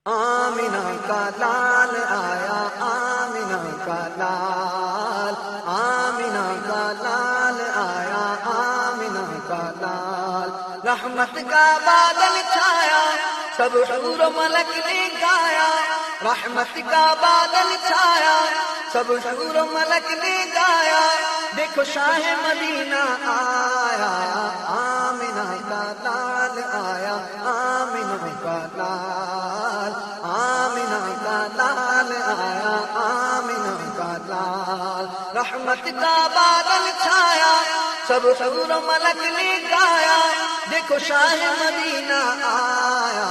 آمینہ کا لال آیا، آمینہ کا لال، آمینہ کا لال آیا، آمینہ کا لال۔ رحمت کا بادل چھایا، سب حور و ملک نے گایا، رحمت کا بادل چھایا، سب حور و ملک نے گایا، دیکھو شاہ مدینہ آیا، آمینہ کا لال آیا، آمینہ کا لال، آمینہ کا لال آیا، آمینہ کا لال۔ رحمت کا بادل چھایا، سب حور و ملک نے گایا، دیکھو شاہ مدینہ آیا،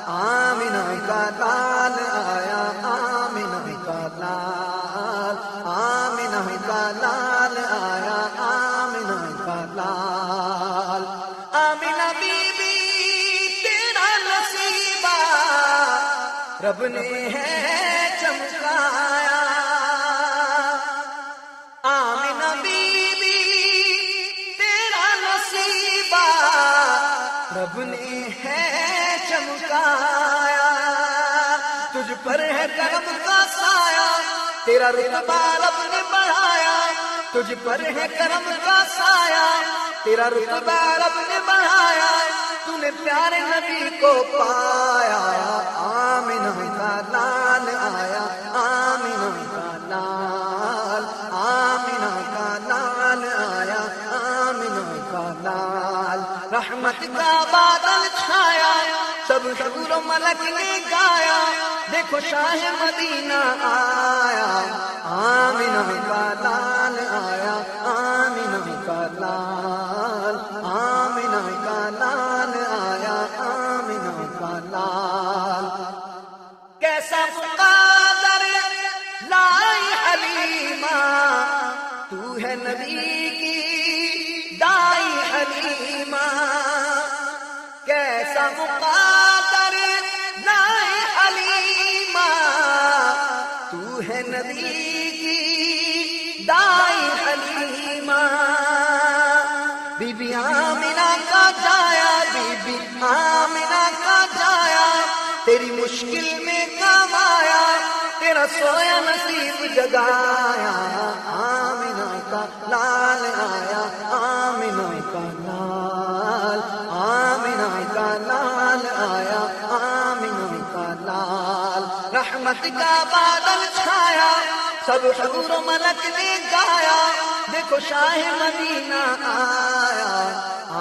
آمینہ کا لال آیا، آمینہ کا لال، آمینہ کا لال آیا، آمینہ کا لال۔ آمینہ بی بی تیرا نصیبہ رب نے ہے چمکایا، آمینہ بی بی تیرا نصیبہ رب نے ہے چمکایا، تجھ پر ہے کرم کا سایہ، تیرا رتبہ رب نے بڑھایا، تجھ پر ہے کرم کا سایہ، تیرا رتبہ رب نے بڑھایا، تو نے پیارے نبی کو پایا، آمینہ کا لال آیا، آمینہ کا لال، آمینہ کا لال آیا، آمینہ کا لال۔ رحمت کا بادل چھایا، سب حور و ملک نے گایا، دیکھو شاہ مدینہ آیا، آمینہ کا لال آیا، آمینہ کا لال، آمینہ کا لال آیا، آمینہ کا لال۔ کیسا مقادر لائی حلیمہ، تو ہے نبی کی دائی حلیمہ، کیسا مقادر لائی حلیمہ، تو ہے نبی کی دائی حلیمہ۔ بی بی آمینہ کا جایا، بی بی آمینہ کا جایا، تیری مشکل میں کام آیا، تیرا سویا نصیب جگایا، آمینہ کا لال آیا، آمینہ کا لال، آمینہ کا لال آیا، آمینہ کا لال۔ رحمت کا بادل چھایا، سب حور و ملک نے گایا، دیکھو شاہ مدینہ آیا،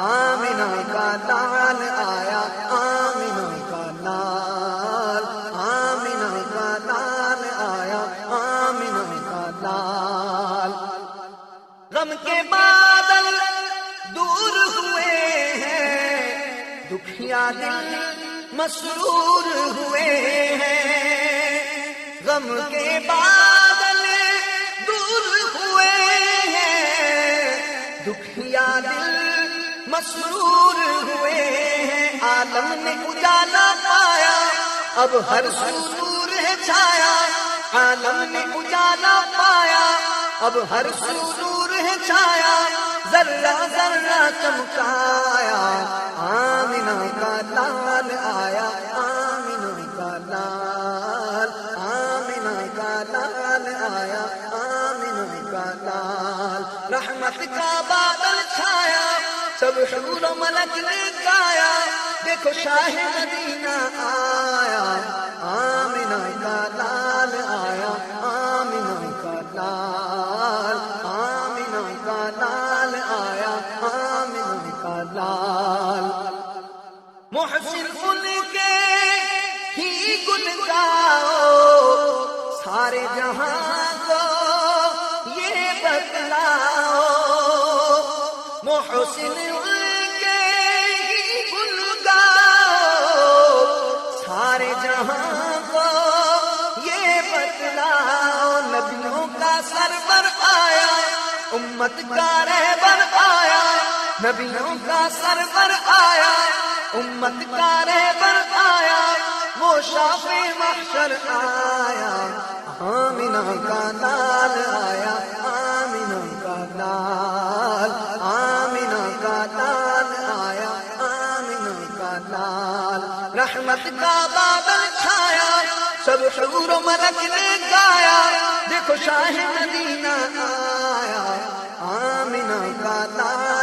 آمینہ کا لال آیا، آمینہ کا لال، آمینہ کا لال آیا، آمینہ کا لال۔ غم کے بادل دور ہوئے ہیں، دکھیا دل مسرور ہوئے ہیں، غم کے بادل دور ہوئے ہیں، دکھیا دل مسرور ہوئے ہیں، عالم نے اجالا پایا، اب ہر سو نور ہے چھایا، عالم نے اجالا پایا، اب ہر سو نور ہے چھایا، ذرہ ذرہ چمکایا، آمینہ کا لال آیا، آمینہ کا لال، آمینہ کا لال آیا، آمینہ کا لال۔ رحمت کا بادل چھایا، سب حور و ملک نے گایا، دیکھو شاہ مدینہ آیا، آمینہ کا لال آیا، آمینہ کا لال، آمینہ کا لال آیا، آمینہ کا لال۔ محسن ان کے ہی گن گاؤ، سارے جہاں کو یہ بتلاؤ، محسن ان کے ہی گن گاؤ، سارے جہاں کو یہ بتلاؤ، نبیوں کا سرور آیا، امت کا رہبر آیا، نبیوں کا سرور آیا، امت کا رہبر آیا، وہ شافع محشر آیا، آمینہ کا لال آیا، آمینہ کا لال، آمینہ کا لال آیا، آمینہ کا لال۔ رحمت کا بادل چھایا، سب حور و ملک نے گایا، دیکھو شاہ مدینہ آیا، آمنہ کا لالا